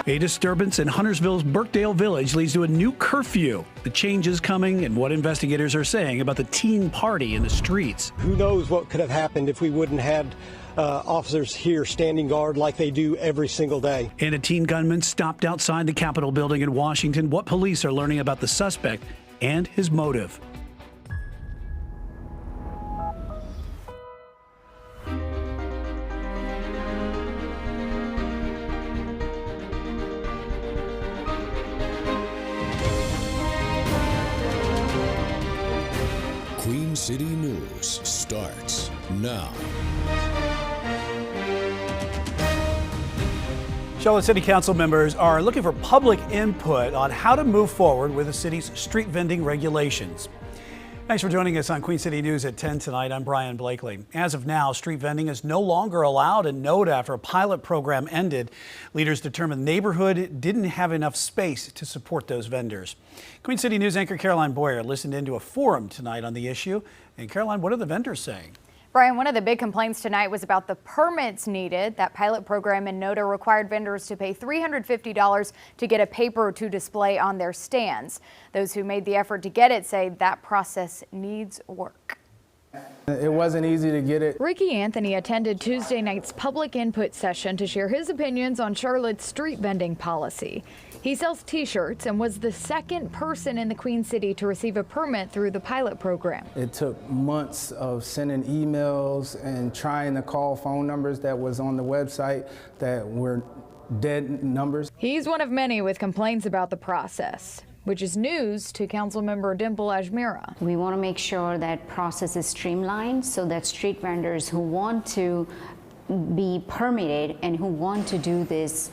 A disturbance in Huntersville's Birkdale Village leads to a new curfew. The change is coming and what investigators are saying about the teen party in the streets. Who knows what could have happened if we wouldn't have had officers here standing guard like they do every single day. And a teen gunman stopped outside the Capitol building in Washington. What police are learning about the suspect and his motive. Queen City News starts now. Charlotte City Council members are looking for public input on how to move forward with the city's street vending regulations. Thanks for joining us on Queen City News at 10 tonight. I'm Brian Blakely. As of now, street vending is no longer allowed in NODA after a pilot program ended. Leaders determined the neighborhood didn't have enough space to support those vendors. Queen City News anchor Caroline Boyer listened into a forum tonight on the issue. And Caroline, what are the vendors saying? Brian, one of the big complaints tonight was about the permits needed. That pilot program in NODA required vendors to pay $350 to get a paper to display on their stands. Those who made the effort to get it say that process needs work. It wasn't easy to get it. Ricky Anthony attended Tuesday night's public input session to share his opinions on Charlotte's street vending policy. He sells t-shirts and was the second person in the Queen City to receive a permit through the pilot program. It took months of sending emails and trying to call phone numbers that was on the website that were dead numbers. He's one of many with complaints about the process, which is news to Councilmember Dimple Ajmira. We want to make sure that process is streamlined so that street vendors who want to be permitted and who want to do this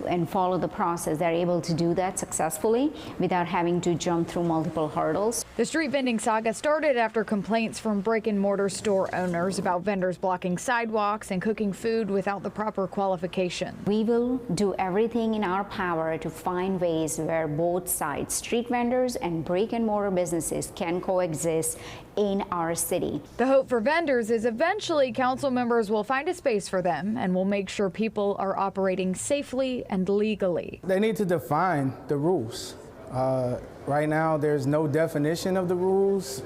and follow the process, they're able to do that successfully without having to jump through multiple hurdles. The street vending saga started after complaints from brick-and-mortar store owners about vendors blocking sidewalks and cooking food without the proper qualification. We will do everything in our power to find ways where both sides, street vendors and brick-and-mortar businesses, can coexist in our city. The hope for vendors is eventually council members will find a space for them and will make sure people are operating safely and legally. They need to define the rules. Right now, there's no definition of the rules.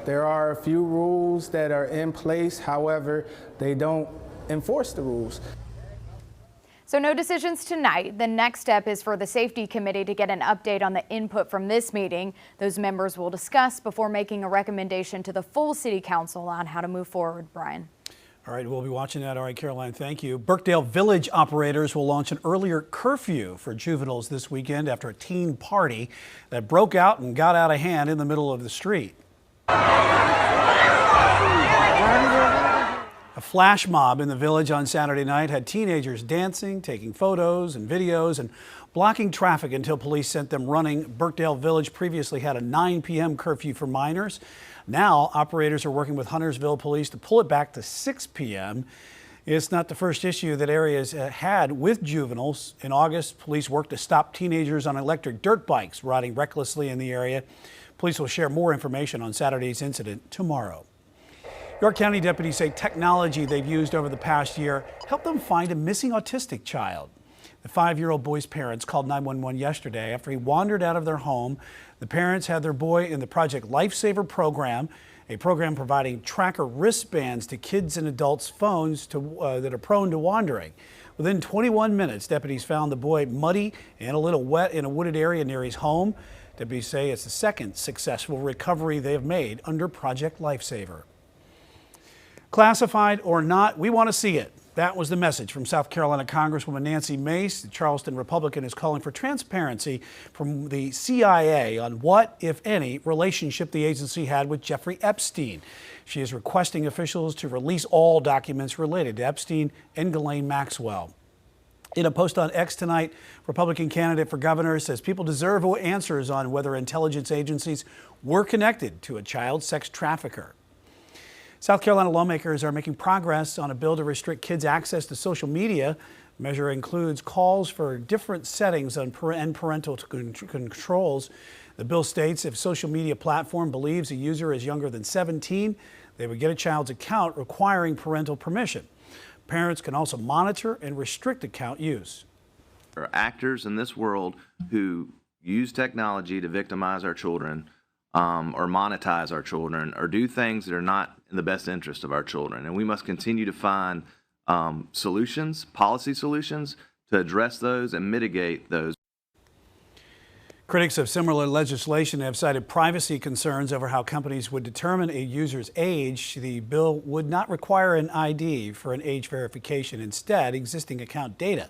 There are a few rules that are in place. However, they don't enforce the rules. So no decisions tonight. The next step is for the safety committee to get an update on the input from this meeting. Those members will discuss before making a recommendation to the full city council on how to move forward. Brian. All right, we'll be watching that. All right, Caroline, thank you. Birkdale Village operators will launch an earlier curfew for juveniles this weekend after a teen party that broke out and got out of hand in the middle of the street. A flash mob in the village on Saturday night had teenagers dancing, taking photos and videos, and blocking traffic until police sent them running. Birkdale Village previously had a 9 p.m. curfew for minors. Now, operators are working with Huntersville police to pull it back to 6 p.m. It's not the first issue that areas had with juveniles. In August, police worked to stop teenagers on electric dirt bikes riding recklessly in the area. Police will share more information on Saturday's incident tomorrow. York County deputies say technology they've used over the past year helped them find a missing autistic child. The 5-year-old boy's parents called 911 yesterday after he wandered out of their home. The parents had their boy in the Project Lifesaver program, a program providing tracker wristbands to kids and adults' phones that are prone to wandering. Within 21 minutes, deputies found the boy muddy and a little wet in a wooded area near his home. Deputies say it's the second successful recovery they have made under Project Lifesaver. Classified or not, we want to see it. That was the message from South Carolina Congresswoman Nancy Mace. The Charleston Republican is calling for transparency from the CIA on what, if any, relationship the agency had with Jeffrey Epstein. She is requesting officials to release all documents related to Epstein and Ghislaine Maxwell. In a post on X tonight, Republican candidate for governor says people deserve answers on whether intelligence agencies were connected to a child sex trafficker. South Carolina lawmakers are making progress on a bill to restrict kids' access to social media. The measure includes calls for different settings and parental controls. The bill states if social media platform believes a user is younger than 17, they would get a child's account requiring parental permission. Parents can also monitor and restrict account use. are actors in this world who use technology to victimize our children, or monetize our children, or do things that are not in the best interest of our children. And we must continue to find solutions, policy solutions, to address those and mitigate those. Critics of similar legislation have cited privacy concerns over how companies would determine a user's age. The bill would not require an ID for an age verification. Instead, existing account data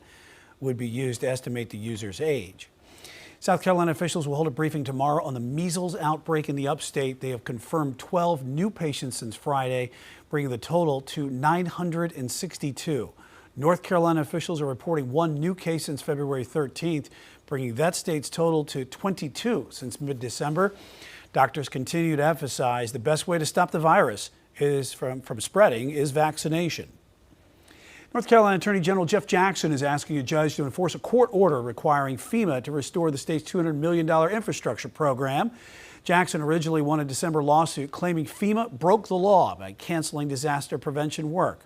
would be used to estimate the user's age. South Carolina officials will hold a briefing tomorrow on the measles outbreak in the upstate. They have confirmed 12 new patients since Friday, bringing the total to 962. North Carolina officials are reporting 1 new case since February 13th, bringing that state's total to 22 since mid-December. Doctors continue to emphasize the best way to stop the virus from spreading is vaccination. North Carolina Attorney General Jeff Jackson is asking a judge to enforce a court order requiring FEMA to restore the state's $200 million infrastructure program. Jackson originally won a December lawsuit claiming FEMA broke the law by canceling disaster prevention work.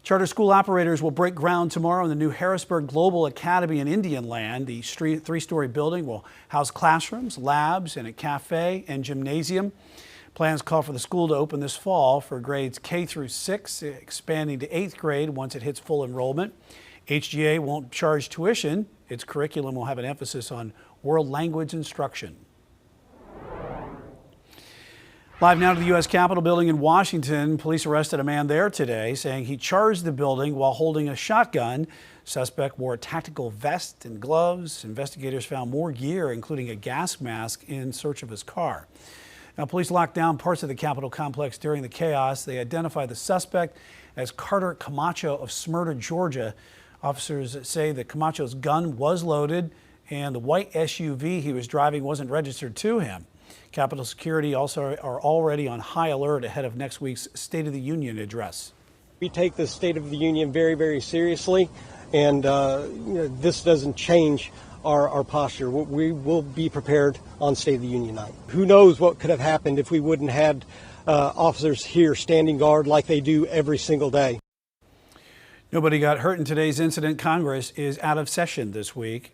Charter school operators will break ground tomorrow in the new Harrisburg Global Academy in Indian Land. The three-story building will house classrooms, labs, and a cafe and gymnasium. Plans call for the school to open this fall for grades K through 6, expanding to 8th grade once it hits full enrollment. HGA won't charge tuition. Its curriculum will have an emphasis on world language instruction. Live now to the U.S. Capitol building in Washington. Police arrested a man there today, saying he charged the building while holding a shotgun. Suspect wore a tactical vest and gloves. Investigators found more gear, including a gas mask, in search of his car. Now, police locked down parts of the Capitol complex during the chaos. They identified the suspect as Carter Camacho of Smyrna, Georgia. Officers say that Camacho's gun was loaded and the white SUV he was driving wasn't registered to him. Capitol security also are already on high alert ahead of next week's State of the Union address. We take the State of the Union very, very seriously, and this doesn't change our posture. We will be prepared on State of the Union night. Who knows what could have happened if we wouldn't have officers here standing guard like they do every single day. Nobody got hurt in today's incident. Congress is out of session this week.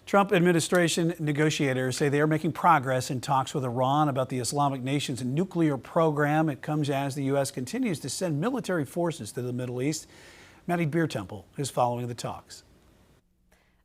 Trump administration negotiators say they are making progress in talks with Iran about the Islamic nation's nuclear program. It comes as the U.S. continues to send military forces to the Middle East. Maddie Beertemple is following the talks.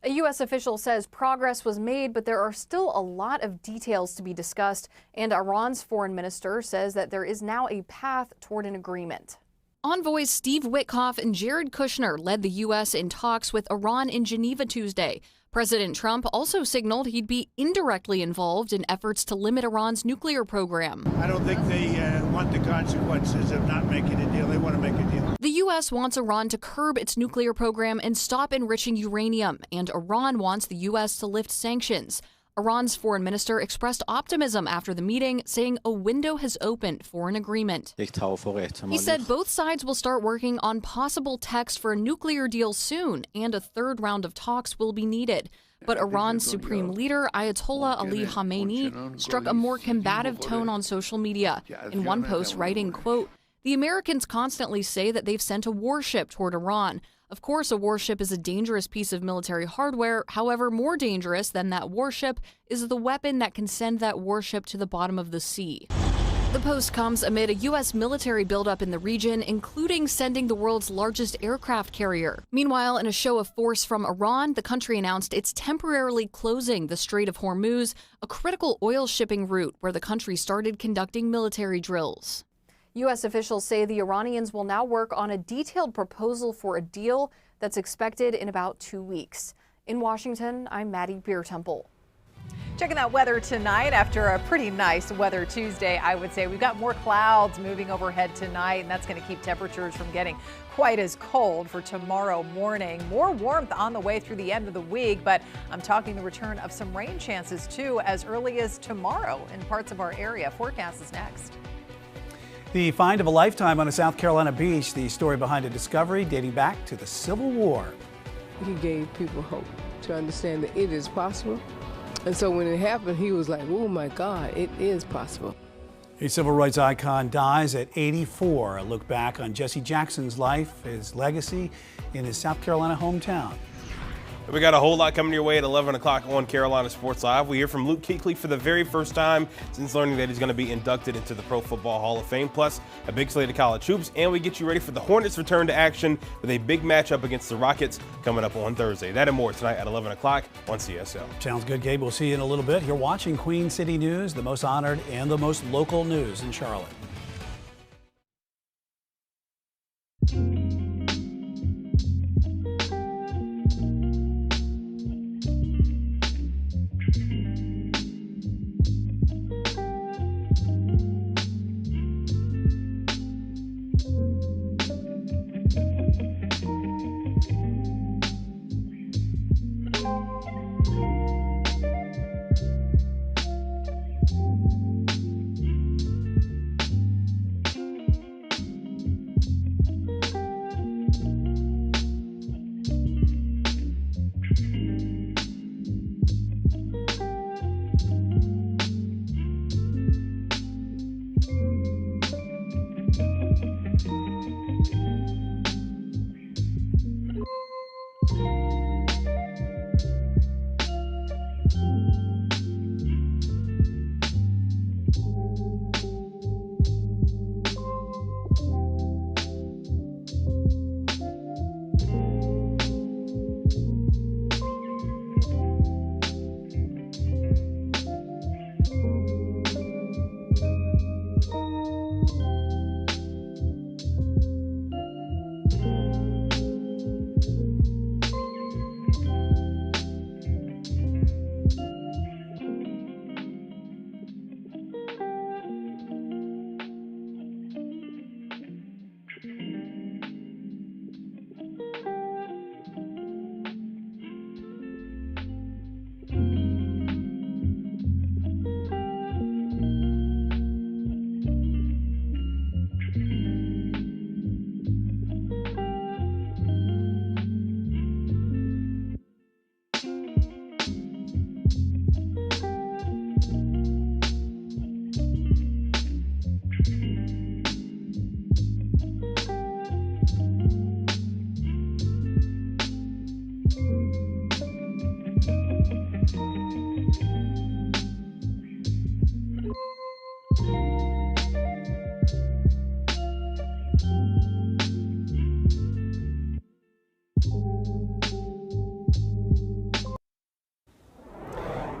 A U.S. official says progress was made, but there are still a lot of details to be discussed. And Iran's foreign minister says that there is now a path toward an agreement. Envoys Steve Witkoff and Jared Kushner led the U.S. in talks with Iran in Geneva Tuesday. President Trump also signaled he'd be indirectly involved in efforts to limit Iran's nuclear program. I don't think they want the consequences of not making a deal. They want to make a deal. The U.S. wants Iran to curb its nuclear program and stop enriching uranium, and Iran wants the U.S. to lift sanctions. Iran's foreign minister expressed optimism after the meeting, saying a window has opened for an agreement. He said both sides will start working on possible text for a nuclear deal soon, and a third round of talks will be needed. But Iran's supreme leader, Ayatollah Ali Khamenei, struck a more combative tone on social media. In one post writing, quote, "The Americans constantly say that they've sent a warship toward Iran. Of course, a warship is a dangerous piece of military hardware. However, more dangerous than that warship is the weapon that can send that warship to the bottom of the sea." The post comes amid a U.S. military buildup in the region, including sending the world's largest aircraft carrier. Meanwhile, in a show of force from Iran, the country announced it's temporarily closing the Strait of Hormuz, a critical oil shipping route where the country started conducting military drills. U.S. officials say the Iranians will now work on a detailed proposal for a deal that's expected in about 2 weeks. In Washington, I'm Maddie Beertemple. Checking that weather tonight after a pretty nice weather Tuesday, I would say. We've got more clouds moving overhead tonight, and that's going to keep temperatures from getting quite as cold for tomorrow morning. More warmth on the way through the end of the week, but I'm talking the return of some rain chances too as early as tomorrow in parts of our area. Forecast is next. The find of a lifetime on a South Carolina beach, the story behind a discovery dating back to the Civil War. He gave people hope to understand that it is possible. And so when it happened, he was like, oh my God, it is possible. A civil rights icon dies at 84. A look back on Jesse Jackson's life, his legacy in his South Carolina hometown. We got a whole lot coming your way at 11 o'clock on Carolina Sports Live. We hear from Luke Kuechly for the very first time since learning that he's going to be inducted into the Pro Football Hall of Fame, plus a big slate of college hoops, and we get you ready for the Hornets' return to action with a big matchup against the Rockets coming up on Thursday. That and more tonight at 11 o'clock on CSL. Sounds good, Gabe. We'll see you in a little bit. You're watching Queen City News, the most honored and the most local news in Charlotte.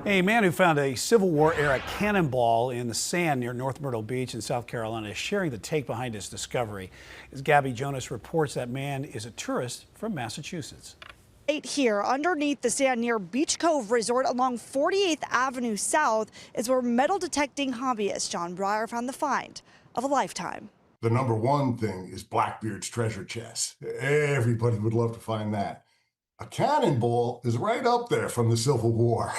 A man who found a Civil War era cannonball in the sand near North Myrtle Beach in South Carolina is sharing the take behind his discovery. As Gabby Jonas reports, that man is a tourist from Massachusetts. Right here underneath the sand near Beach Cove Resort along 48th Avenue South is where metal detecting hobbyist John Breyer found the find of a lifetime. The number one thing is Blackbeard's treasure chest. Everybody would love to find that. A cannonball is right up there from the Civil War.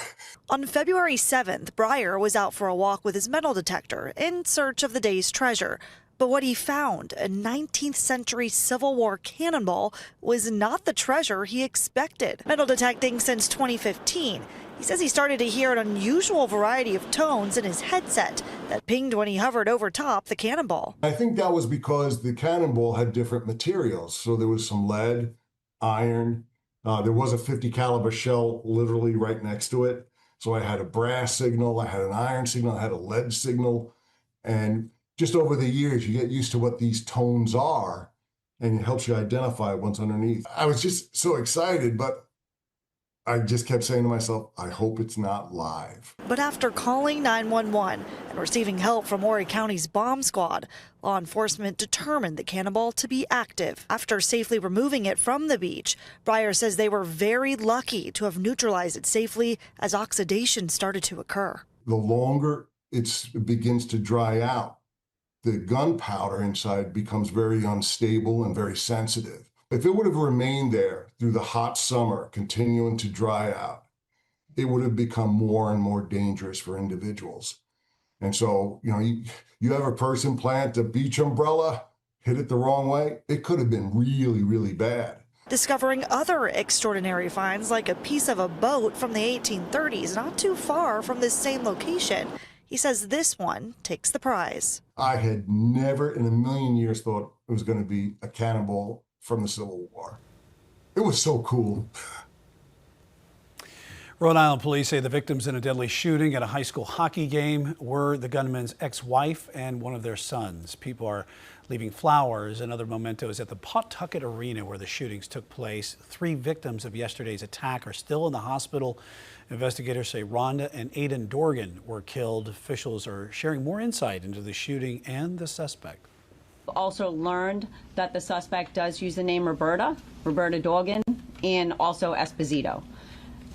On February 7th, Breyer was out for a walk with his metal detector in search of the day's treasure. But what he found, a 19th century Civil War cannonball, was not the treasure he expected. Metal detecting since 2015. He says he started to hear an unusual variety of tones in his headset that pinged when he hovered over top the cannonball. I think that was because the cannonball had different materials. So there was some lead, iron. There was a .50 caliber shell literally right next to it. So I had a brass signal, I had an iron signal, I had a lead signal. And just over the years, you get used to what these tones are, and it helps you identify what's underneath. I was just so excited, but I just kept saying to myself, I hope it's not live. But after calling 911 and receiving help from Horry County's bomb squad, law enforcement determined the cannonball to be active. After safely removing it from the beach, Breyer says they were very lucky to have neutralized it safely as oxidation started to occur. The longer it begins to dry out, the gunpowder inside becomes very unstable and very sensitive. If it would have remained there through the hot summer, continuing to dry out, it would have become more and more dangerous for individuals. And so, you have a person plant a beach umbrella, hit it the wrong way, it could have been really, really bad. Discovering other extraordinary finds like a piece of a boat from the 1830s not too far from this same location. He says this one takes the prize. I had never in a million years thought it was going to be a cannonball from the Civil War. It was so cool. Rhode Island police say the victims in a deadly shooting at a high school hockey game were the gunman's ex-wife and one of their sons. People are leaving flowers and other mementos at the Pawtucket Arena where the shootings took place. 3 victims of yesterday's attack are still in the hospital. Investigators say Rhonda and Aiden Dorgan were killed. Officials are sharing more insight into the shooting and the suspect. Also learned that the suspect does use the name Roberta Dorgan, and also Esposito.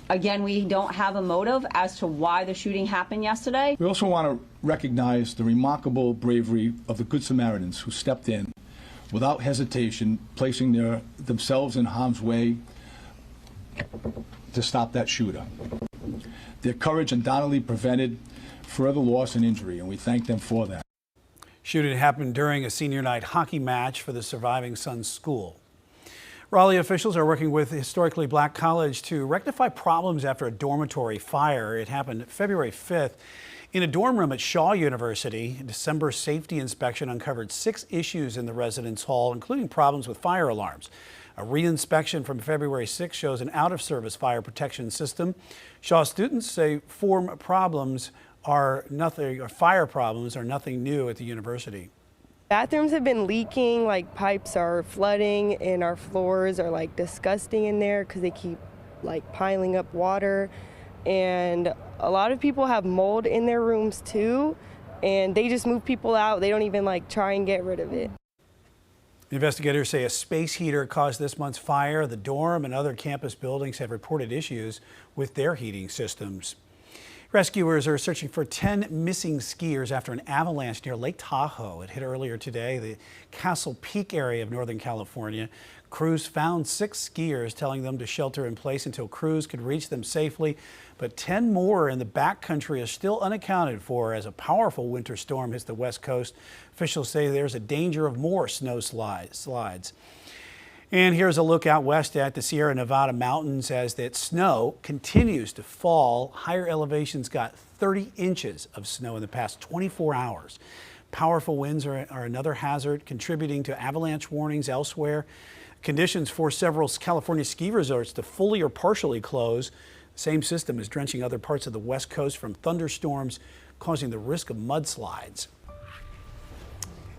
Again, we don't have a motive as to why the shooting happened yesterday. We also want to recognize the remarkable bravery of the Good Samaritans who stepped in without hesitation, placing themselves in harm's way to stop that shooter. Their courage undoubtedly prevented further loss and injury, and we thank them for that. Shooting happened during a senior night hockey match for the surviving son's school. Raleigh officials are working with historically black college to rectify problems after a dormitory fire. It happened February 5th in a dorm room at Shaw University. A December safety inspection uncovered 6 issues in the residence hall, including problems with fire alarms. A re-inspection from February 6th shows an out-of-service fire protection system. Shaw students say fire problems are nothing new at the university. Bathrooms have been leaking, like pipes are flooding, and our floors are like disgusting in there because they keep like piling up water. And a lot of people have mold in their rooms too, and they just move people out. They don't even like try and get rid of it. Investigators say a space heater caused this month's fire. The dorm and other campus buildings have reported issues with their heating systems. Rescuers are searching for 10 missing skiers after an avalanche near Lake Tahoe. It hit earlier today, the Castle Peak area of Northern California. Crews found 6 skiers, telling them to shelter in place until crews could reach them safely. But 10 more in the backcountry are still unaccounted for as a powerful winter storm hits the West Coast. Officials say there's a danger of more snow slides. And here's a look out west at the Sierra Nevada mountains as that snow continues to fall. Higher elevations got 30 inches of snow in the past 24 hours. Powerful winds are another hazard, contributing to avalanche warnings elsewhere. Conditions for several California ski resorts to fully or partially close. The same system is drenching other parts of the West Coast from thunderstorms, causing the risk of mudslides.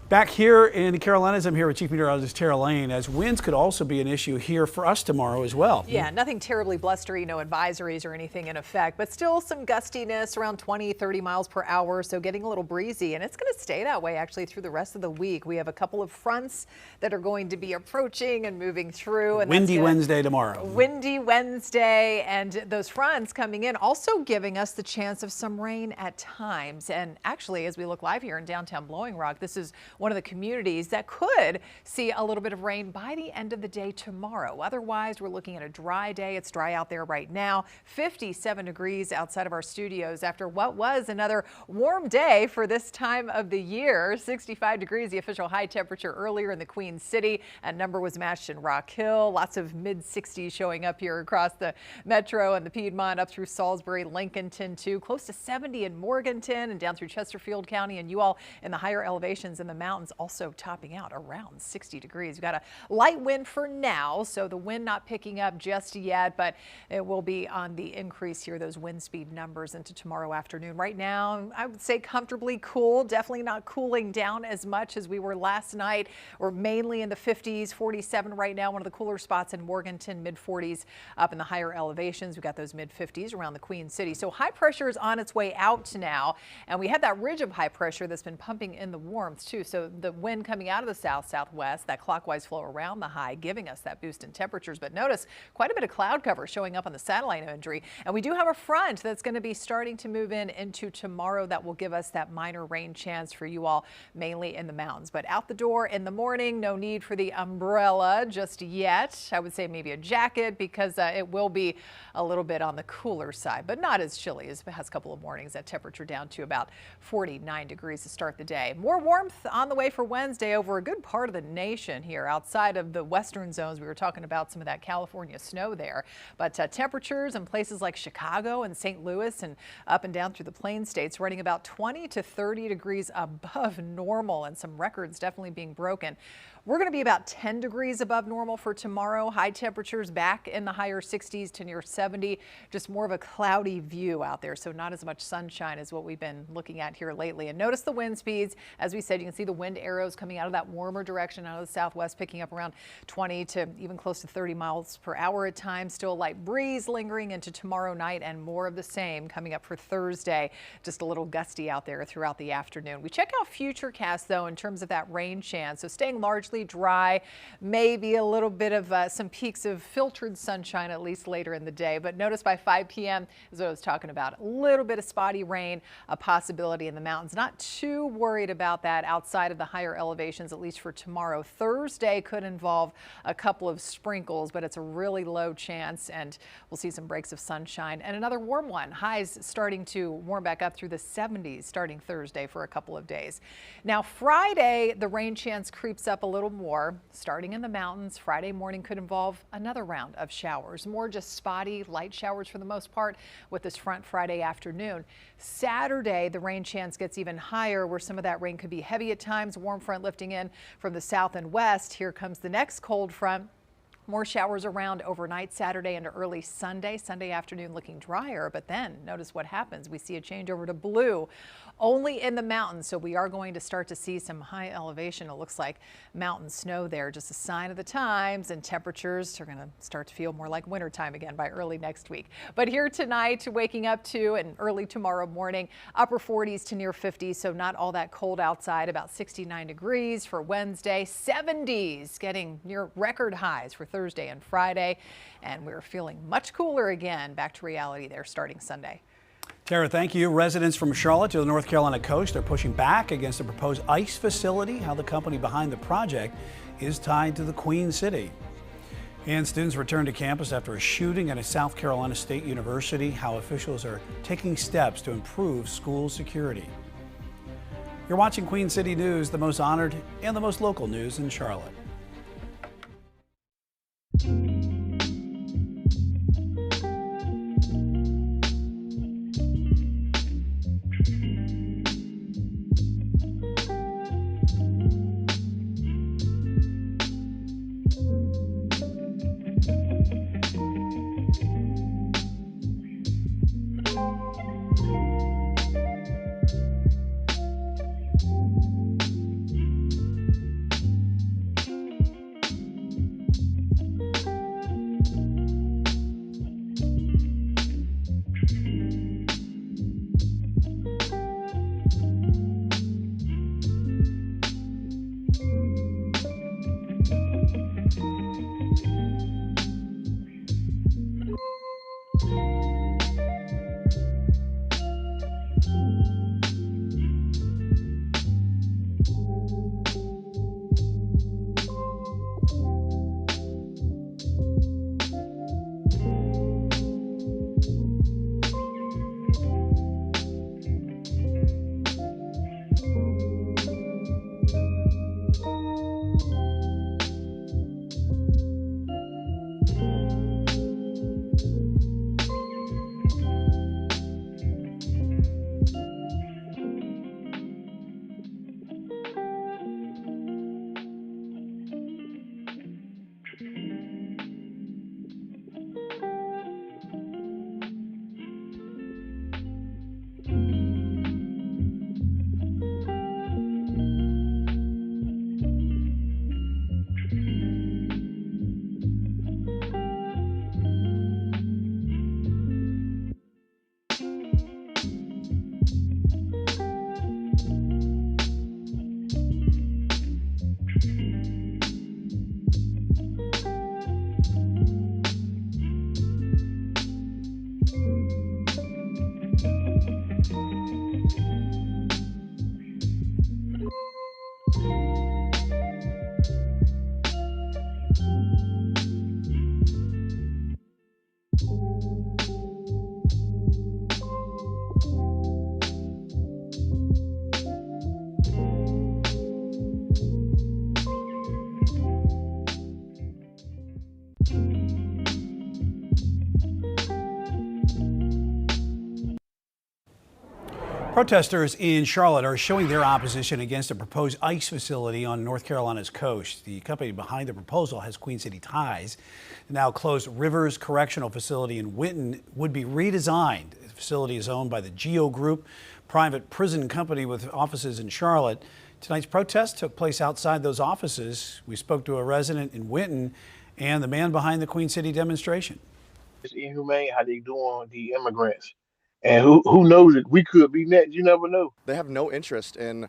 Back here in the Carolinas, I'm here with Chief Meteorologist Tara Lane, as winds could also be an issue here for us tomorrow as well. Yeah, nothing terribly blustery, no advisories or anything in effect, but still some gustiness around 20, 30 miles per hour, so getting a little breezy, and it's going to stay that way actually through the rest of the week. We have a couple of fronts that are going to be approaching and moving through. And windy Wednesday tomorrow. Windy Wednesday, and those fronts coming in also giving us the chance of some rain at times. And actually, as we look live here in downtown Blowing Rock, this is one of the communities that could see a little bit of rain by the end of the day tomorrow. Otherwise, we're looking at a dry day. It's dry out there right now. 57 degrees outside of our studios after what was another warm day for this time of the year. 65 degrees, the official high temperature earlier in the Queen City. A number was matched in Rock Hill. Lots of mid-60s showing up here across the metro and the Piedmont, up through Salisbury, Lincolnton too. Close to 70 in Morganton and down through Chesterfield County, and you all in the higher elevations in the mountains also topping out around 60 degrees. We've got a light wind for now, so the wind not picking up just yet, but it will be on the increase here, those wind speed numbers into tomorrow afternoon. Right now, I would say comfortably cool, definitely not cooling down as much as we were last night. We're mainly in the 50s, 47 right now, one of the cooler spots in Morganton, mid 40s up in the higher elevations. We've got those mid 50s around the Queen City. So high pressure is on its way out now, and we had that ridge of high pressure that's been pumping in the warmth too. So the wind coming out of the south-southwest, that clockwise flow around the high, giving us that boost in temperatures. But notice quite a bit of cloud cover showing up on the satellite imagery. And we do have a front that's going to be starting to move in into tomorrow that will give us that minor rain chance for you all, mainly in the mountains. But out the door in the morning, no need for the umbrella just yet. I would say maybe a jacket because it will be a little bit on the cooler side, but not as chilly as the past couple of mornings. That temperature down to about 49 degrees to start the day. More warmth on the way for Wednesday over a good part of the nation here outside of the western zones. We were talking about some of that California snow there, but temperatures in places like Chicago and St. Louis and up and down through the Plain States running about 20 to 30 degrees above normal, and some records definitely being broken. We're going to be about 10 degrees above normal for tomorrow. High temperatures back in the higher 60s to near 70. Just more of a cloudy view out there, so not as much sunshine as what we've been looking at here lately. And notice the wind speeds. As we said, you can see the wind arrows coming out of that warmer direction out of the southwest, picking up around 20 to even close to 30 miles per hour at times. Still a light breeze lingering into tomorrow night, and more of the same coming up for Thursday. Just a little gusty out there throughout the afternoon. We check out Futurecast, though, in terms of that rain chance. So staying largely dry, maybe a little bit of some peaks of filtered sunshine, at least later in the day. But notice by 5 p.m. is what I was talking about. A little bit of spotty rain, a possibility in the mountains. Not too worried about that outside of the higher elevations, at least for tomorrow. Thursday could involve a couple of sprinkles, but it's a really low chance, and we'll see some breaks of sunshine and another warm one. Highs starting to warm back up through the 70s starting Thursday for a couple of days. Now Friday, the rain chance creeps up a little more, starting in the mountains. Friday morning could involve another round of showers, more just spotty light showers for the most part with this front Friday afternoon. Saturday, the rain chance gets even higher, where some of that rain could be heavy at times. Warm front lifting in from the south and west. Here comes the next cold front. More showers around overnight Saturday into early Sunday. Sunday afternoon looking drier, but then notice what happens. We see a change over to blue only in the mountains. So we are going to start to see some high elevation. It looks like mountain snow there, just a sign of the times, and temperatures are going to start to feel more like wintertime again by early next week. But here tonight, waking up to and early tomorrow morning, upper 40s to near 50s. So not all that cold outside, about 69 degrees for Wednesday, 70s getting near record highs for Thursday and Friday, and we're feeling much cooler again. Back to reality there starting Sunday. Tara, thank you. Residents from Charlotte to the North Carolina coast are pushing back against the proposed ice facility. How the company behind the project is tied to the Queen City. And students return to campus after a shooting at a South Carolina State University. How officials are taking steps to improve school security. You're watching Queen City News, the most honored and the most local news in Charlotte. Protesters in Charlotte are showing their opposition against a proposed ICE facility on North Carolina's coast. The company behind the proposal has Queen City ties. The now closed Rivers Correctional Facility in Winton would be redesigned. The facility is owned by the Geo Group, private prison company with offices in Charlotte. Tonight's protest took place outside those offices. We spoke to a resident in Winton and the man behind the Queen City demonstration. It's inhumane how they doing the immigrants. And who knows it? We could be next. You never know. They have no interest in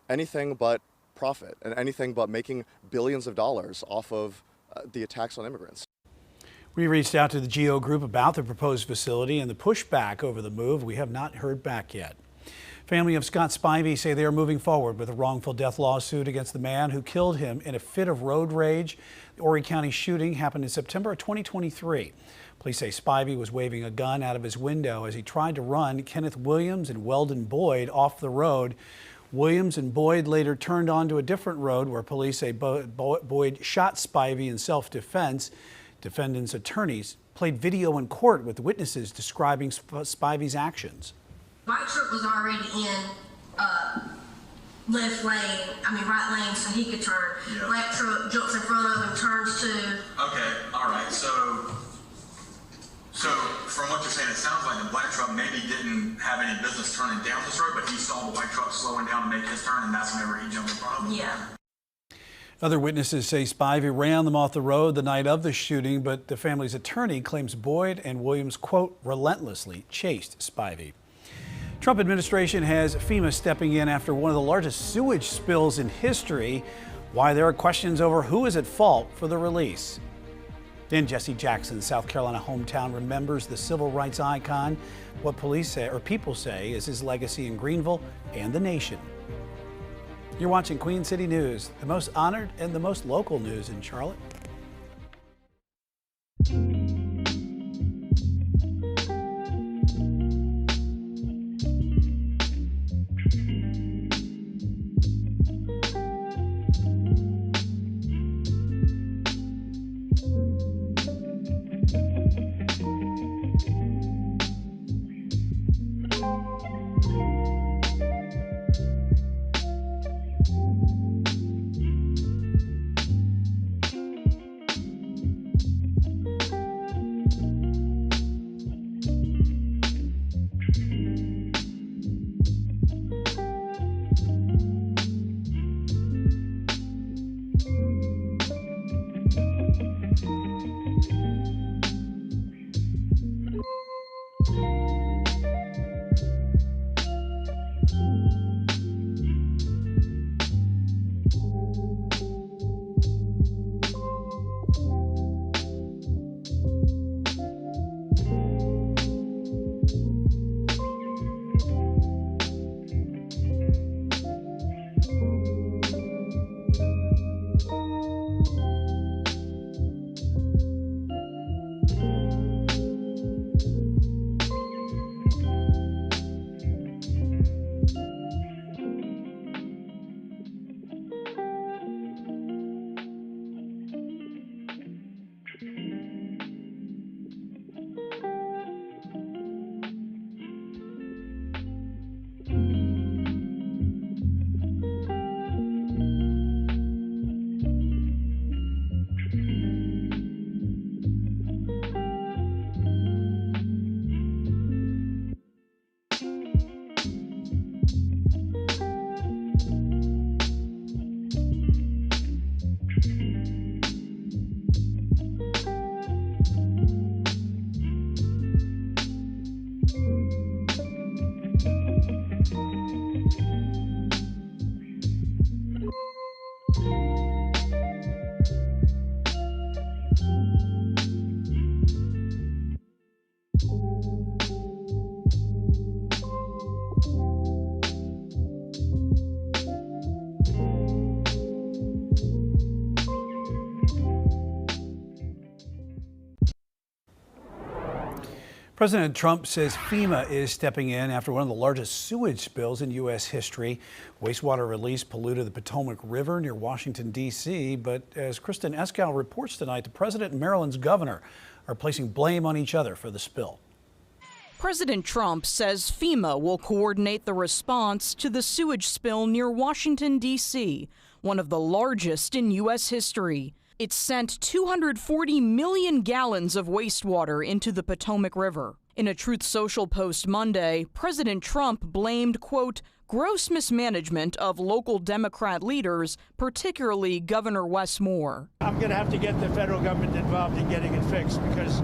anything but profit and anything but making billions of dollars off of the attacks on immigrants. We reached out to the Geo Group about the proposed facility and the pushback over the move. We have not heard back yet. Family of Scott Spivey say they are moving forward with a wrongful death lawsuit against the man who killed him in a fit of road rage. The Horry County shooting happened in September of 2023. Police say Spivey was waving a gun out of his window as he tried to run Kenneth Williams and Weldon Boyd off the road. Williams and Boyd later turned onto a different road where police say Boyd shot Spivey in self-defense. Defendant's attorneys played video in court with witnesses describing Spivey's actions. White truck was already in right lane, so he could turn. Yeah. Black truck jumps in front of him, turns to. Okay, all right. So from what you're saying, it sounds like the black truck maybe didn't have any business turning down this road, but he saw the white truck slowing down to make his turn, and that's whenever he jumped in front of him. Yeah. Other witnesses say Spivey ran them off the road the night of the shooting, but the family's attorney claims Boyd and Williams, quote, relentlessly chased Spivey. Trump administration has FEMA stepping in after one of the largest sewage spills in history. Why there are questions over who is at fault for the release. Then Jesse Jackson's South Carolina hometown remembers the civil rights icon. What police say, or people say, is his legacy in Greenville and the nation. You're watching Queen City News, the most honored and the most local news in Charlotte. President Trump says FEMA is stepping in after one of the largest sewage spills in U.S. history. Wastewater release polluted the Potomac River near Washington, D.C. But as Kristen Eskow reports tonight, the president and Maryland's governor are placing blame on each other for the spill. President Trump says FEMA will coordinate the response to the sewage spill near Washington, D.C., one of the largest in U.S. history. It sent 240 million gallons of wastewater into the Potomac River. In a Truth Social post Monday, President Trump blamed, quote, gross mismanagement of local Democrat leaders, particularly Governor Wes Moore. I'm going to have to get the federal government involved in getting it fixed because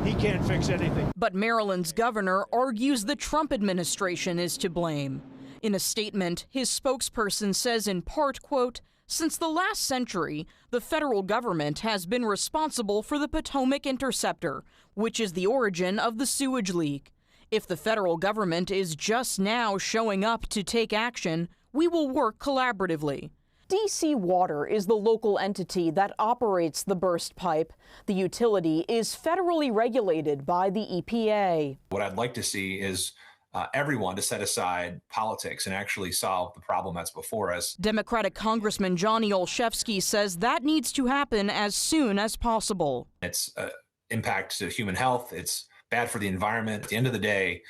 he can't fix anything. But Maryland's governor argues the Trump administration is to blame. In a statement, his spokesperson says in part, quote, since the last century, the federal government has been responsible for the Potomac Interceptor, which is the origin of the sewage leak. If the federal government is just now showing up to take action, we will work collaboratively. DC Water is the local entity that operates the burst pipe. The utility is federally regulated by the EPA. What I'd like to see is everyone to set aside politics and actually solve the problem that's before us. Democratic Congressman Johnny Olszewski says that needs to happen as soon as possible. It's impact to human health. It's bad for the environment. At the end of the day,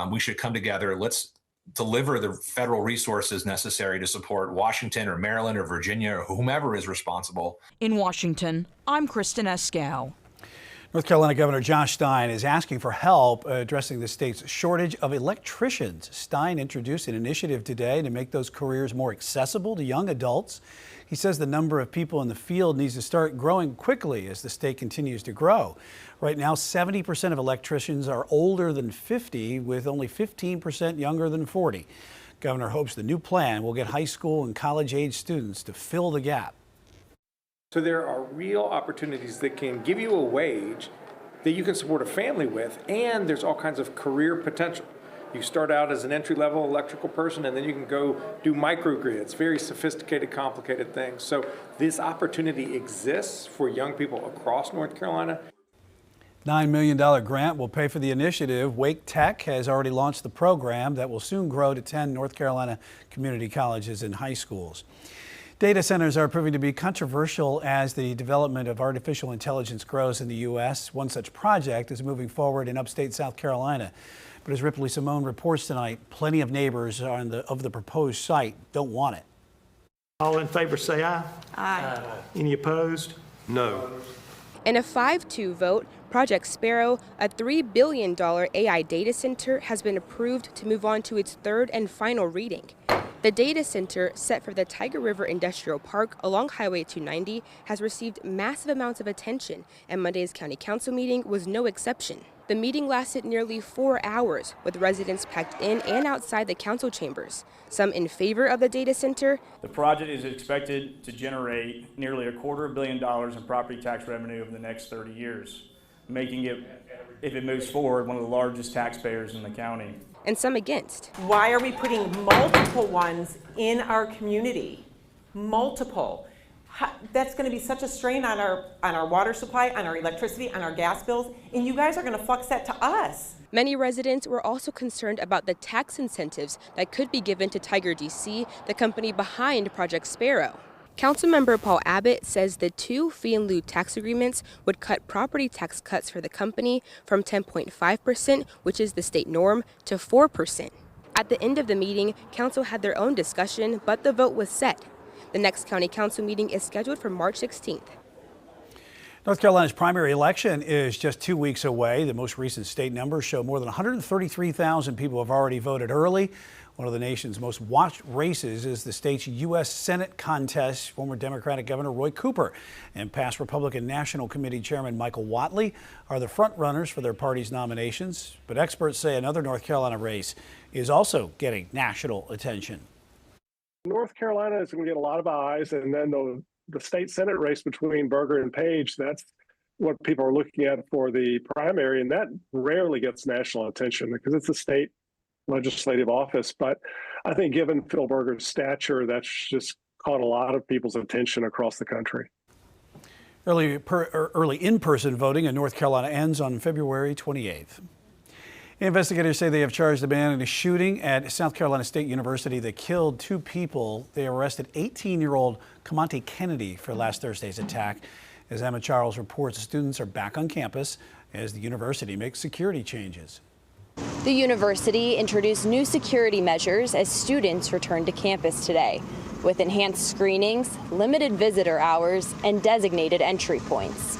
we should come together. Let's deliver the federal resources necessary to support Washington or Maryland or Virginia or whomever is responsible. In Washington, I'm Kristen Escow. North Carolina Governor Josh Stein is asking for help addressing the state's shortage of electricians. Stein introduced an initiative today to make those careers more accessible to young adults. He says the number of people in the field needs to start growing quickly as the state continues to grow. Right now, 70% of electricians are older than 50, with only 15% younger than 40. Governor hopes the new plan will get high school and college-age students to fill the gap. So there are real opportunities that can give you a wage that you can support a family with, and there's all kinds of career potential. You start out as an entry-level electrical person, and then you can go do microgrids, very sophisticated, complicated things. So this opportunity exists for young people across North Carolina. $9 million grant will pay for the initiative. Wake Tech has already launched the program that will soon grow to 10 North Carolina community colleges and high schools. Data centers are proving to be controversial as the development of artificial intelligence grows in the U.S. One such project is moving forward in upstate South Carolina. But as Ripley Simone reports tonight, plenty of neighbors of the proposed site don't want it. All in favor say aye. Aye. Any opposed? No. In a 5-2 vote, Project Sparrow, a $3 billion AI data center, has been approved to move on to its third and final reading. The data center, set for the Tiger River Industrial Park along Highway 290, has received massive amounts of attention, and Monday's County Council meeting was no exception. The meeting lasted nearly 4 hours, with residents packed in and outside the council chambers, some in favor of the data center. The project is expected to generate nearly $250 million in property tax revenue over the next 30 years, making it, if it moves forward, one of the largest taxpayers in the county. And some against. Why are we putting multiple ones in our community? Multiple. That's going to be such a strain on our water supply, on our electricity, on our gas bills, and you guys are going to flux that to us. Many residents were also concerned about the tax incentives that could be given to Tiger DC, the company behind Project Sparrow. Councilmember Paul Abbott says the two fee-in-lieu tax agreements would cut property tax cuts for the company from 10.5%, which is the state norm, to 4%. At the end of the meeting, council had their own discussion, but the vote was set. The next county council meeting is scheduled for March 16th. North Carolina's primary election is just 2 weeks away. The most recent state numbers show more than 133,000 people have already voted early. One of the nation's most watched races is the state's U.S. Senate contest. Former Democratic Governor Roy Cooper and past Republican National Committee Chairman Michael Whatley are the front runners for their party's nominations. But experts say another North Carolina race is also getting national attention. North Carolina is going to get a lot of eyes, and then the state Senate race between Berger and Page, that's what people are looking at for the primary, and that rarely gets national attention because it's a state legislative office. But I think given Phil Berger's stature, that's just caught a lot of people's attention across the country. Early in-person voting in North Carolina ends on February 28th. Investigators say they have charged a man in a shooting at South Carolina State University that killed 2 people. They arrested 18-year-old Camonte Kennedy for last Thursday's attack. As Emma Charles reports, students are back on campus as the university makes security changes. The university introduced new security measures as students returned to campus today, with enhanced screenings, limited visitor hours, and designated entry points.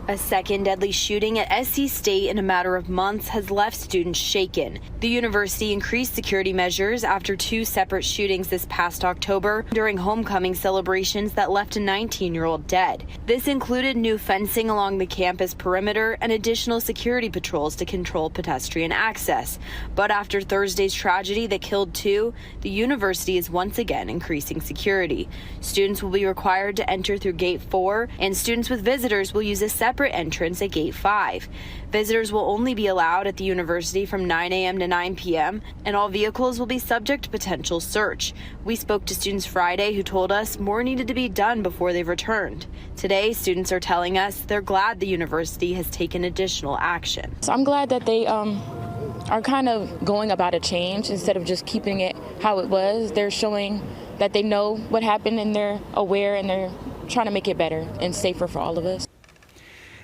A second deadly shooting at SC State in a matter of months has left students shaken. The university increased security measures after 2 separate shootings this past October during homecoming celebrations that left a 19-year-old dead. This included new fencing along the campus perimeter and additional security patrols to control pedestrian access. But after Thursday's tragedy that killed 2, the university is once again increasing security. Students will be required to enter through Gate 4, and students with visitors will use a separate entrance at Gate 5. Visitors will only be allowed at the university from 9 a.m. to 9 p.m., and all vehicles will be subject to potential search. We spoke to students Friday who told us more needed to be done before they've returned. Today, students are telling us they're glad the university has taken additional action. So I'm glad that they are kind of going about a change instead of just keeping it how it was. They're showing that they know what happened and they're aware and they're trying to make it better and safer for all of us.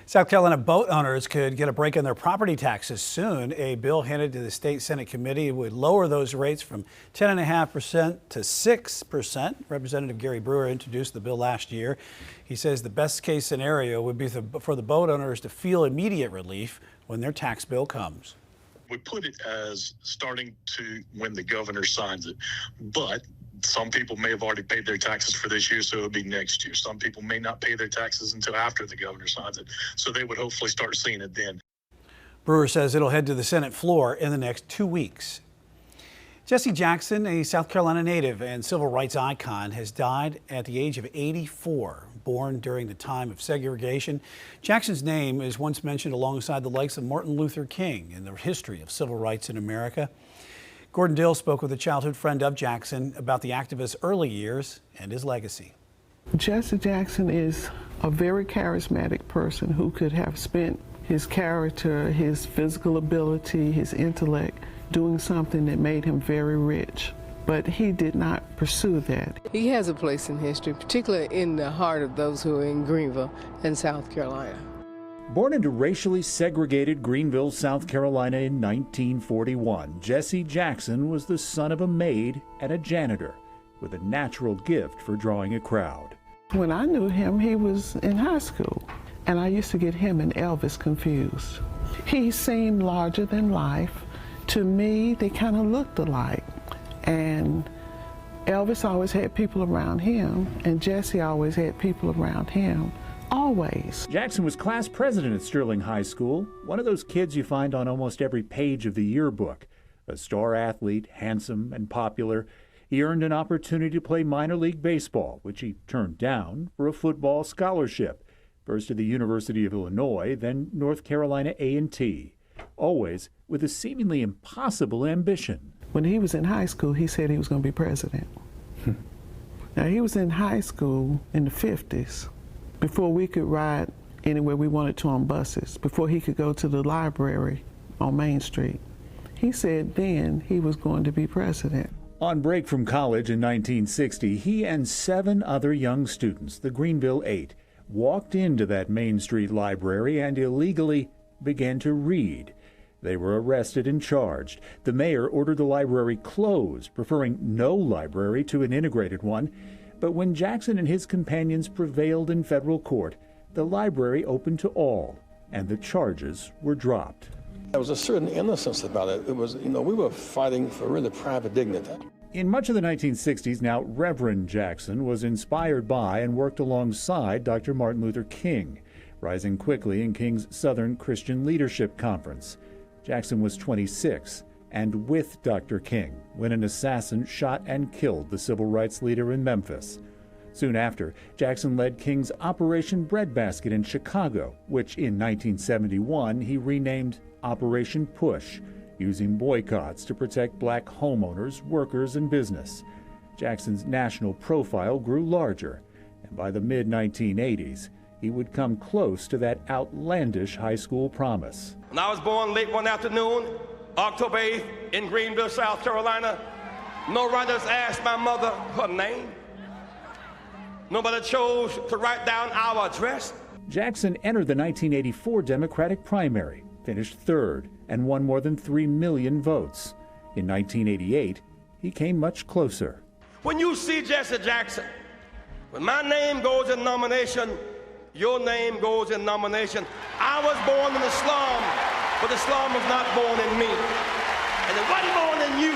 South Carolina boat owners could get a break on their property taxes soon. A bill handed to the state Senate committee would lower those rates from 10.5% to 6%. Representative Gary Brewer introduced the bill last year. He says the best case scenario would be for the boat owners to feel immediate relief when their tax bill comes. We put it as starting to when the governor signs it, but some people may have already paid their taxes for this year, so it'll be next year. Some people may not pay their taxes until after the governor signs it, so they would hopefully start seeing it then. Brewer says it'll head to the Senate floor in the next 2 weeks. Jesse Jackson, a South Carolina native and civil rights icon, has died at the age of 84. Born during the time of segregation, Jackson's name is once mentioned alongside the likes of Martin Luther King in the history of civil rights in America. Gordon Dill spoke with a childhood friend of Jackson about the activist's early years and his legacy. Jesse Jackson is a very charismatic person who could have spent his character, his physical ability, his intellect doing something that made him very rich. But he did not pursue that. He has a place in history, particularly in the heart of those who are in Greenville and South Carolina. Born into racially segregated Greenville, South Carolina in 1941, Jesse Jackson was the son of a maid and a janitor with a natural gift for drawing a crowd. When I knew him, he was in high school, and I used to get him and Elvis confused. He seemed larger than life. To me, they kind of looked alike. And Elvis always had people around him, and Jesse always had people around him. Always. Jackson was class president at Sterling High School, one of those kids you find on almost every page of the yearbook. A star athlete, handsome and popular, he earned an opportunity to play minor league baseball, which he turned down for a football scholarship, first to the University of Illinois, then North Carolina A&T, always with a seemingly impossible ambition. When he was in high school, he said he was going to be president. Now, he was in high school in the 50s. Before we could ride anywhere we wanted to on buses, before he could go to the library on Main Street. He said then he was going to be president. On break from college in 1960, he and 7 other young students, the Greenville 8, walked into that Main Street library and illegally began to read. They were arrested and charged. The mayor ordered the library closed, preferring no library to an integrated one. But when Jackson and his companions prevailed in federal court, the library opened to all, and the charges were dropped. There was a certain innocence about it. It was, we were fighting for really private dignity. In much of the 1960s, now Reverend Jackson was inspired by and worked alongside Dr. Martin Luther King, rising quickly in King's Southern Christian Leadership Conference. Jackson was 26 and with Dr. King when an assassin shot and killed the civil rights leader in Memphis. Soon after, Jackson led King's Operation Breadbasket in Chicago, which in 1971 he renamed Operation Push, using boycotts to protect black homeowners, workers, and business. Jackson's national profile grew larger, and by the mid-1980s, he would come close to that outlandish high school promise. When I was born late one afternoon, October 8th, in Greenville, South Carolina, no writers asked my mother her name. Nobody chose to write down our address. Jackson entered the 1984 Democratic primary, finished third, and won more than 3 million votes. In 1988, he came much closer. When you see Jesse Jackson, when my name goes in nomination, your name goes in nomination. I was born in the slum, but the slum was not born in me. And it wasn't born in you,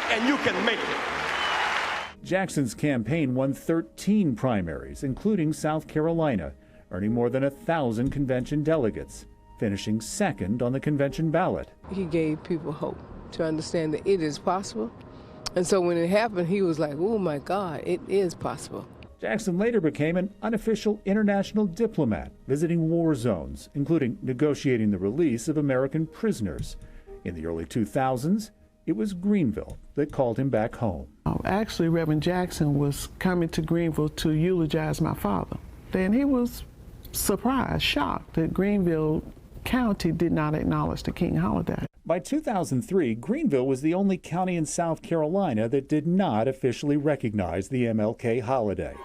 and you can make it. Jackson's campaign won 13 primaries, including South Carolina, earning more than 1,000 convention delegates, finishing second on the convention ballot. He gave people hope to understand that it is possible. And so when it happened, he was like, oh my God, it is possible. Jackson later became an unofficial international diplomat, visiting war zones, including negotiating the release of American prisoners. In the early 2000s, it was Greenville that called him back home. Actually, Reverend Jackson was coming to Greenville to eulogize my father. And he was surprised, shocked that Greenville County did not acknowledge the King holiday. By 2003, Greenville was the only county in South Carolina that did not officially recognize the MLK holiday.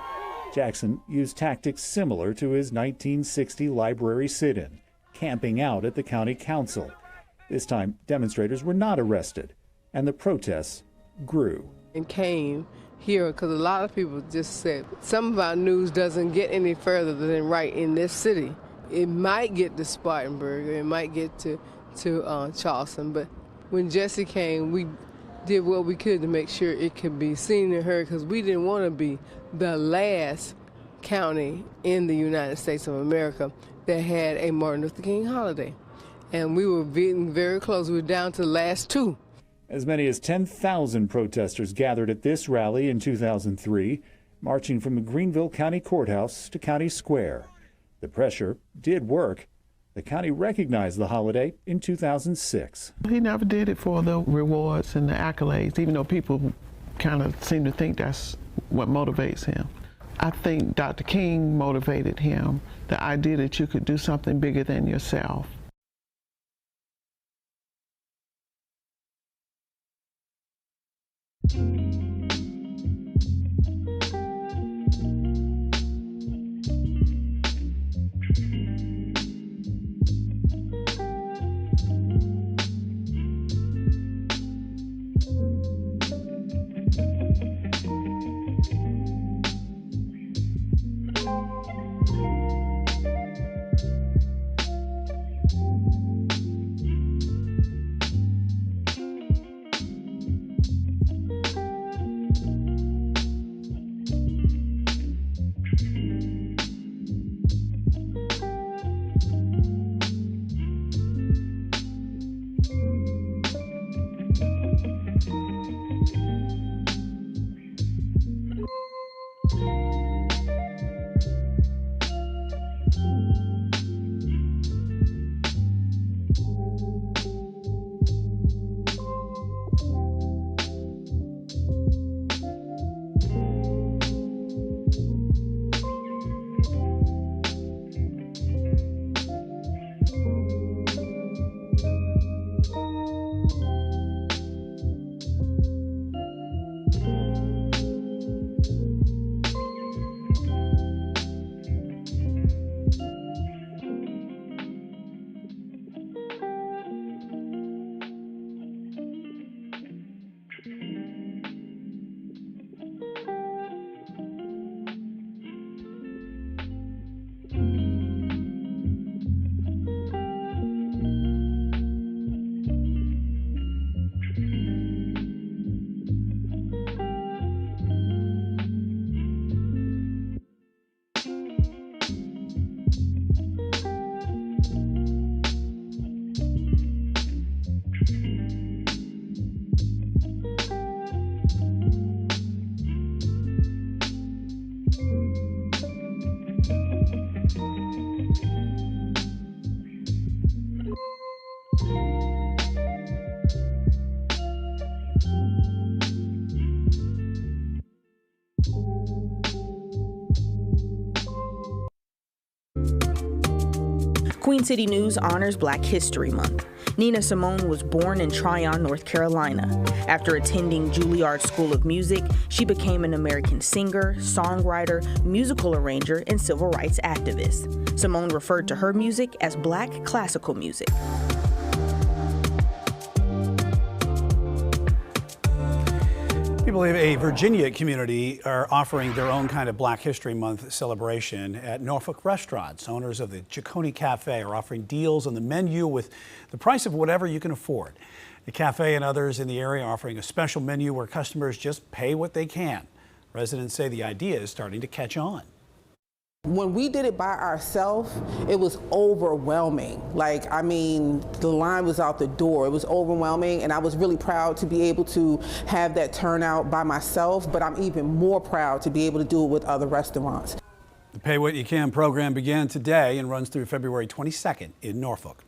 Jackson used tactics similar to his 1960 library sit-in, camping out at the county council. This time, demonstrators were not arrested, and the protests grew. And came here because a lot of people just said, some of our news doesn't get any further than right in this city. It might get to Spartanburg, or it might get to Charleston, but when Jesse came, we did what we could to make sure it could be seen and heard, because we didn't want to be the last county in the United States of America that had a Martin Luther King holiday. And we were getting very close. We were down to the last two. As many as 10,000 protesters gathered at this rally in 2003, marching from the Greenville County Courthouse to County Square. The pressure did work. The county recognized the holiday in 2006. He never did it for the rewards and the accolades, even though people kind of seem to think that's what motivates him. I think Dr. King motivated him, the idea that you could do something bigger than yourself. Queen City News honors Black History Month. Nina Simone was born in Tryon, North Carolina. After attending Juilliard School of Music, she became an American singer, songwriter, musical arranger, and civil rights activist. Simone referred to her music as Black classical music. People in a Virginia community are offering their own kind of Black History Month celebration at Norfolk restaurants. Owners of the Jaconi Cafe are offering deals on the menu with the price of whatever you can afford. The cafe and others in the area are offering a special menu where customers just pay what they can. Residents say the idea is starting to catch on. When we did it by ourselves, it was overwhelming. The line was out the door. It was overwhelming, and I was really proud to be able to have that turnout by myself, but I'm even more proud to be able to do it with other restaurants. The Pay What You Can program began today and runs through February 22nd in Norfolk.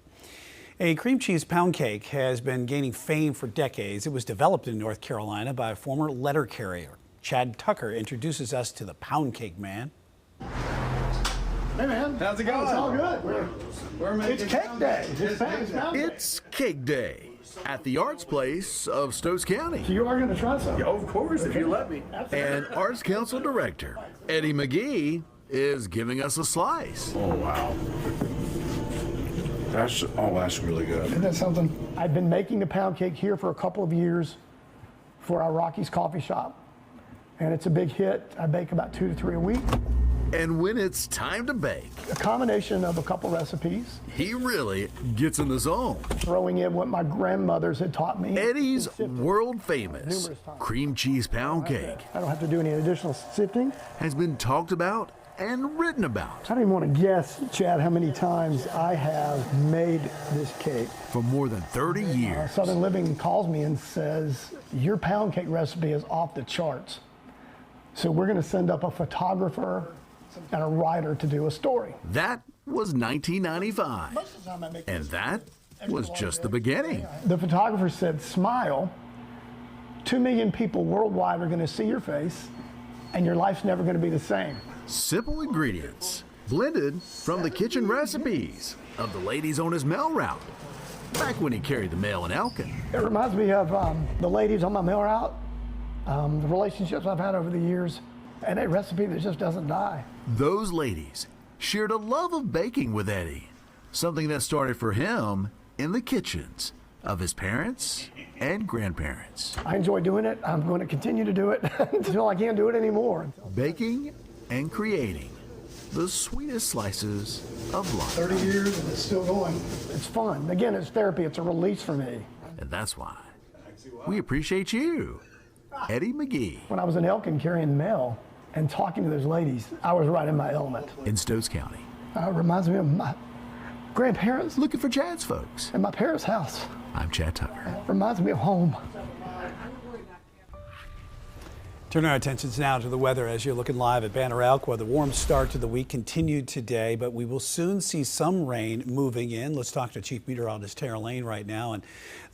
A cream cheese pound cake has been gaining fame for decades. It was developed in North Carolina by a former letter carrier. Chad Tucker introduces us to the pound cake man. Hey man, how's it going? It's all good. It's cake day. It's cake day at the Arts Place of Stokes County. So you are going to try some? Yeah, of course, if you let me. And Arts Council Director Eddie McGee is giving us a slice. Oh wow, that's really good. Isn't that something? I've been making the pound cake here for a couple of years for our Rocky's Coffee Shop, and it's a big hit. I bake about 2 to 3 a week. And when it's time to bake, a combination of a couple recipes. He really gets in the zone. Throwing in what my grandmothers had taught me. Eddie's world famous cream cheese pound cake. I don't have to do any additional sifting. Has been talked about and written about. I don't even want to guess, Chad, how many times I have made this cake. For more than 30 years. Southern Living calls me and says, your pound cake recipe is off the charts. So we're going to send up a photographer and a writer to do a story. That was 1995. And that was just the beginning. The photographer said, smile. 2 million people worldwide are going to see your face, and your life's never going to be the same. Simple ingredients, blended from the kitchen recipes of the ladies on his mail route, back when he carried the mail in Elkin. It reminds me of the ladies on my mail route, the relationships I've had over the years, and a recipe that just doesn't die. Those ladies shared a love of baking with Eddie, something that started for him in the kitchens of his parents and grandparents. I enjoy doing it. I'm going to continue to do it until I can't do it anymore. Baking and creating the sweetest slices of life. 30 years and it's still going. It's fun. Again, it's therapy. It's a release for me. And that's why we appreciate you, Eddie McGee. When I was in Elkin carrying mail and talking to those ladies, I was right in my element. In Stokes County. Reminds me of my grandparents. Looking for Chad's folks. And my parents' house. I'm Chad Tucker. Reminds me of home. Turn our attentions now to the weather as you're looking live at Banner Elk, where the warm start to the week continued today, but we will soon see some rain moving in. Let's talk to Chief Meteorologist Tara Lane right now. And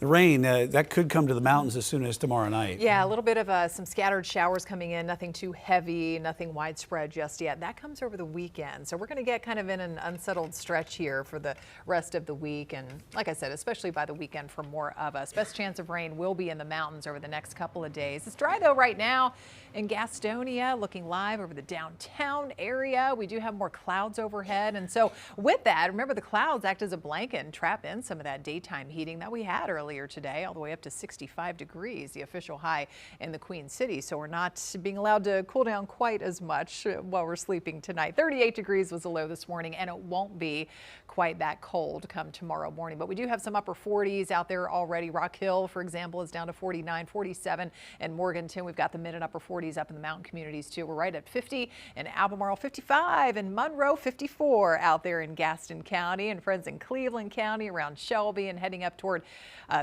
the rain, that could come to the mountains as soon as tomorrow night. Yeah, a little bit of some scattered showers coming in, nothing too heavy, nothing widespread just yet. That comes over the weekend. So we're going to get kind of in an unsettled stretch here for the rest of the week. And like I said, especially by the weekend for more of us. Best chance of rain will be in the mountains over the next couple of days. It's dry though right now in Gastonia, looking live over the downtown area. We do have more clouds overhead. And so with that, remember the clouds act as a blanket and trap in some of that daytime heating that we had earlier today, all the way up to 65 degrees, the official high in the Queen City. So we're not being allowed to cool down quite as much while we're sleeping tonight. 38 degrees was the low this morning, and it won't be quite that cold come tomorrow morning. But we do have some upper 40s out there already. Rock Hill, for example, is down to 49, 47 in Morganton. We've got the mid and upper 40s up in the mountain communities too. We're right at 50 in Albemarle, 55 in Monroe, 54 out there in Gaston County, and friends in Cleveland County around Shelby, and heading up toward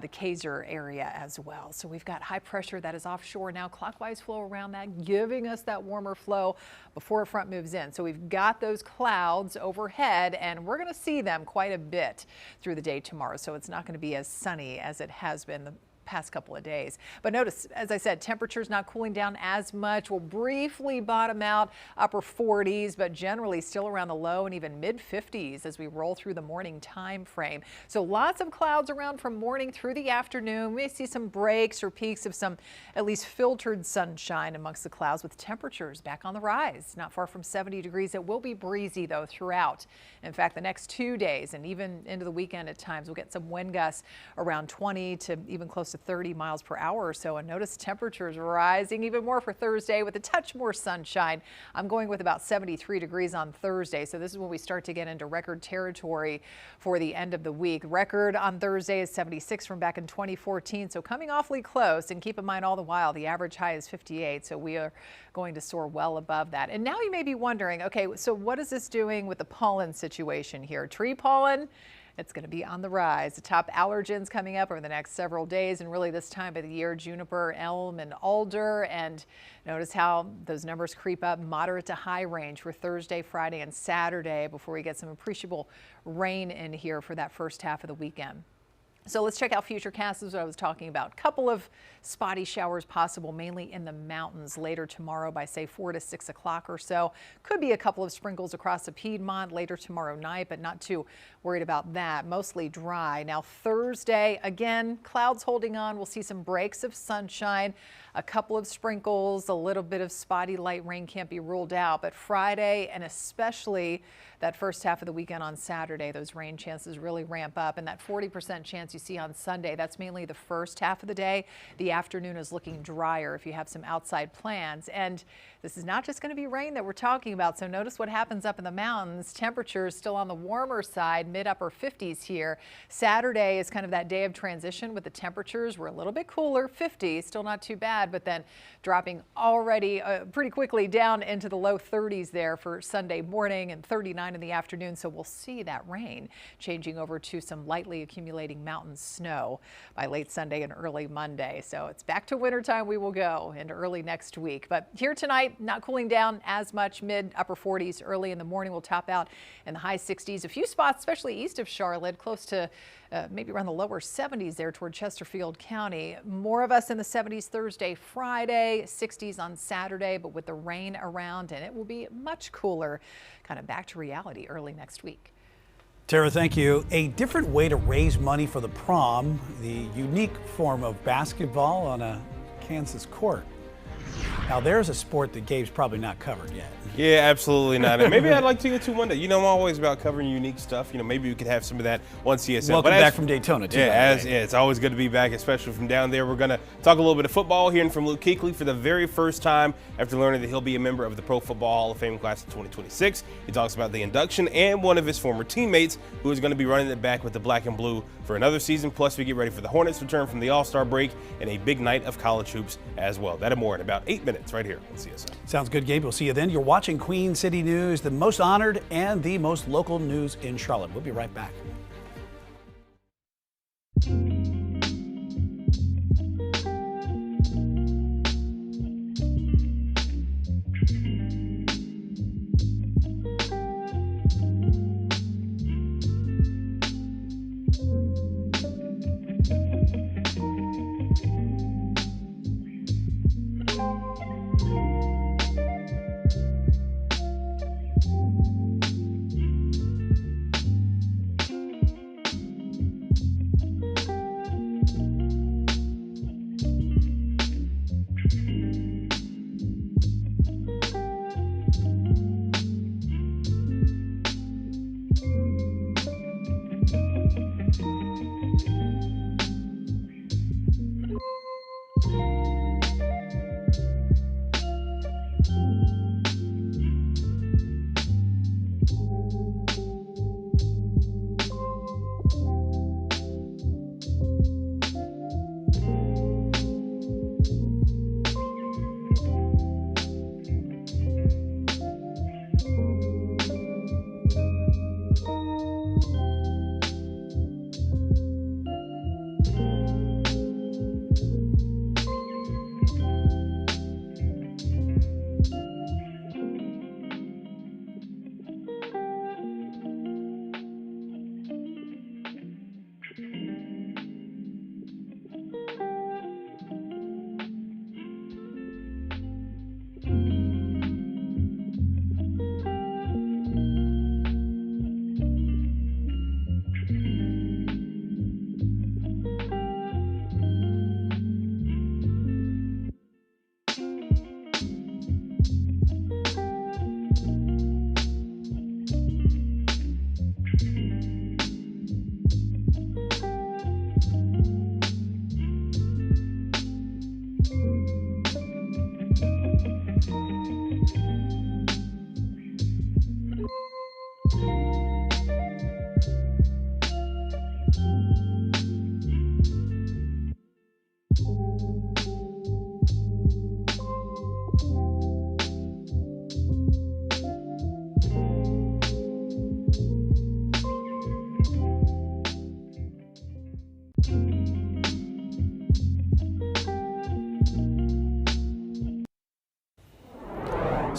the Kaiser area as well. So we've got high pressure that is offshore now, clockwise flow around that, giving us that warmer flow before a front moves in. So we've got those clouds overhead, and we're going to see them quite a bit through the day tomorrow. So it's not going to be as sunny as it has been the past couple of days. But notice, as I said, temperatures not cooling down as much. We'll briefly bottom out upper 40s, but generally still around the low and even mid 50s as we roll through the morning time frame. So lots of clouds around from morning through the afternoon. We may see some breaks or peaks of some at least filtered sunshine amongst the clouds, with temperatures back on the rise. Not far from 70 degrees. It will be breezy though throughout. In fact, the next 2 days and even into the weekend at times, we'll get some wind gusts around 20 to even close to 30 miles per hour or so. And notice temperatures rising even more for Thursday with a touch more sunshine. I'm going with about 73 degrees on Thursday. So this is when we start to get into record territory for the end of the week. Record on Thursday is 76 from back in 2014. So coming awfully close, and keep in mind all the while the average high is 58. So we are going to soar well above that. And now you may be wondering, okay, so what is this doing with the pollen situation here? Tree pollen, it's going to be on the rise. The top allergens coming up over the next several days, and really this time of the year, juniper, elm, and alder. And notice how those numbers creep up, moderate to high range for Thursday, Friday, and Saturday before we get some appreciable rain in here for that first half of the weekend. So let's check out Futurecast. This is what I was talking about. Couple of spotty showers possible, mainly in the mountains later tomorrow by say 4 to 6 o'clock or so. Could be a couple of sprinkles across the Piedmont later tomorrow night, but not too worried about that. Mostly dry. Now Thursday, again, clouds holding on. We'll see some breaks of sunshine, a couple of sprinkles, a little bit of spotty light rain can't be ruled out. But Friday, and especially that first half of the weekend on Saturday, those rain chances really ramp up. And that 40% chance you see on Sunday, that's mainly the first half of the day. The afternoon is looking drier if you have some outside plans. And this is not just going to be rain that we're talking about. So notice what happens up in the mountains. Temperatures still on the warmer side, mid-upper 50s here. Saturday is kind of that day of transition with the temperatures. We're a little bit cooler, 50, still not too bad, but then dropping already pretty quickly down into the low 30s there for Sunday morning and 39 in the afternoon. So we'll see that rain changing over to some lightly accumulating mountain snow by late Sunday and early Monday. So it's back to wintertime. We will go into early next week. But here tonight, not cooling down as much, mid-upper 40s early in the morning. We'll top out in the high 60s. A few spots, especially east of Charlotte, close to maybe around the lower 70s there toward Chesterfield County. More of us in the 70s Thursday, Friday, 60s on Saturday, but with the rain around, and it will be much cooler, kind of back to reality early next week. Tara, thank you. A different way to raise money for the prom, the unique form of basketball on a Kansas court. Now, there's a sport that Gabe's probably not covered yet. Yeah, absolutely not. And maybe I'd like to get to one day. You know, I'm always about covering unique stuff. You know, maybe we could have some of that on CSL. Welcome back from Daytona, too. Yeah, it's always good to be back, especially from down there. We're going to talk a little bit of football, hearing from Luke Kuechly for the very first time after learning that he'll be a member of the Pro Football Hall of Fame class of 2026. He talks about the induction and one of his former teammates who is going to be running it back with the black and blue for another season. Plus, we get ready for the Hornets' return from the All-Star break and a big night of college hoops as well. That and more in about 8 minutes right here on CSL. Sounds good, Gabe. We'll see you then. You're watching Queen City News, the most honored and the most local news in Charlotte. We'll be right back.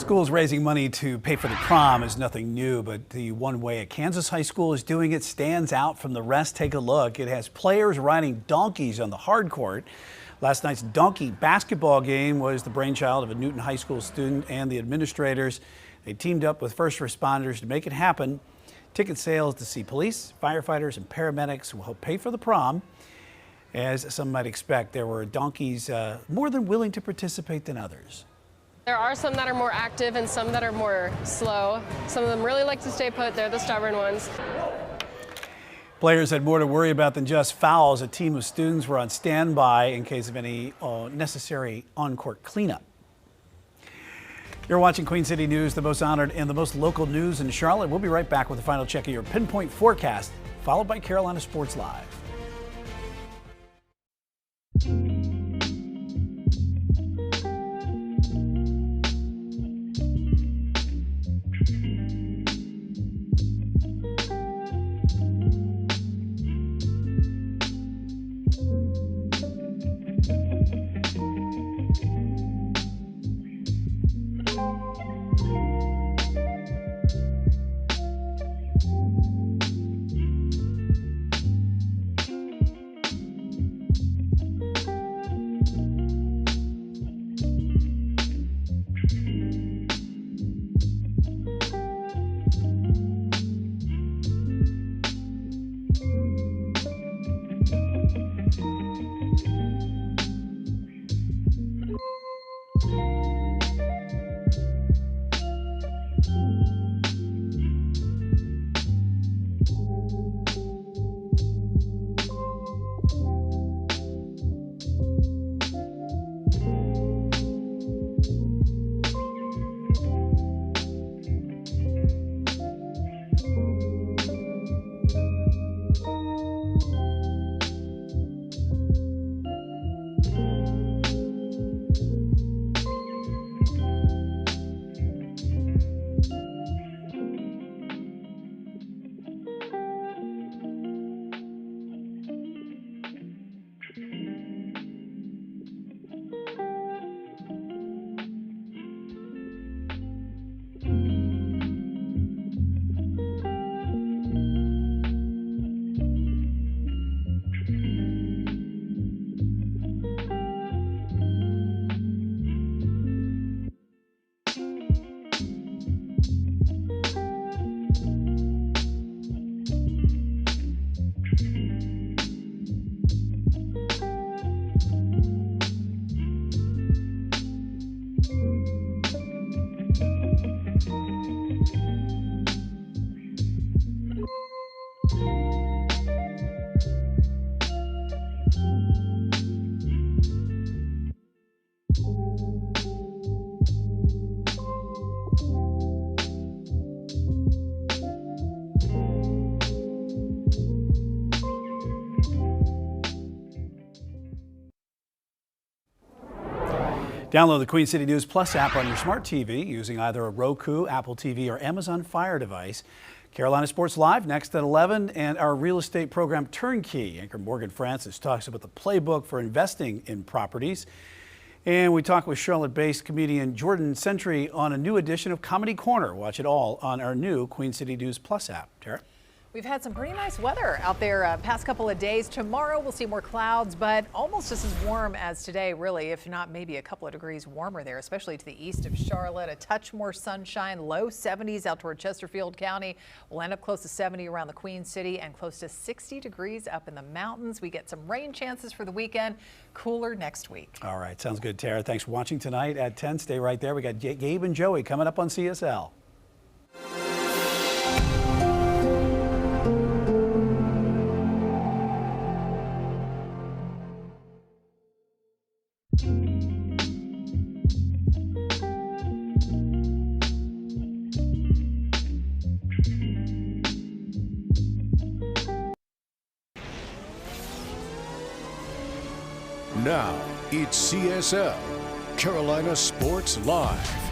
Schools raising money to pay for the prom is nothing new, but the one way a Kansas high school is doing it stands out from the rest. Take a look. It has players riding donkeys on the hard court. Last night's donkey basketball game was the brainchild of a Newton High School student and the administrators. They teamed up with first responders to make it happen. Ticket sales to see police, firefighters, and paramedics will help pay for the prom. As some might expect, there were donkeys more than willing to participate than others. There are some that are more active and some that are more slow. Some of them really like to stay put. They're the stubborn ones. Players had more to worry about than just fouls. A team of students were on standby in case of any necessary on-court cleanup. You're watching Queen City News, the most honored and the most local news in Charlotte. We'll be right back with a final check of your pinpoint forecast, followed by Carolina Sports Live. Download the Queen City News Plus app on your smart TV using either a Roku, Apple TV, or Amazon Fire device. Carolina Sports Live next at 11, and our real estate program Turnkey. Anchor Morgan Francis talks about the playbook for investing in properties. And we talk with Charlotte-based comedian Jordan Sentry on a new edition of Comedy Corner. Watch it all on our new Queen City News Plus app. Tara? We've had some pretty nice weather out there past couple of days. Tomorrow we'll see more clouds, but almost just as warm as today, really, if not maybe a couple of degrees warmer there, especially to the east of Charlotte. A touch more sunshine, low 70s out toward Chesterfield County. We'll end up close to 70 around the Queen City and close to 60 degrees up in the mountains. We get some rain chances for the weekend. Cooler next week. All right, sounds good, Tara. Thanks for watching tonight at 10. Stay right there. We got Gabe and Joey coming up on CSL. Now, it's CSL, Carolina Sports Live.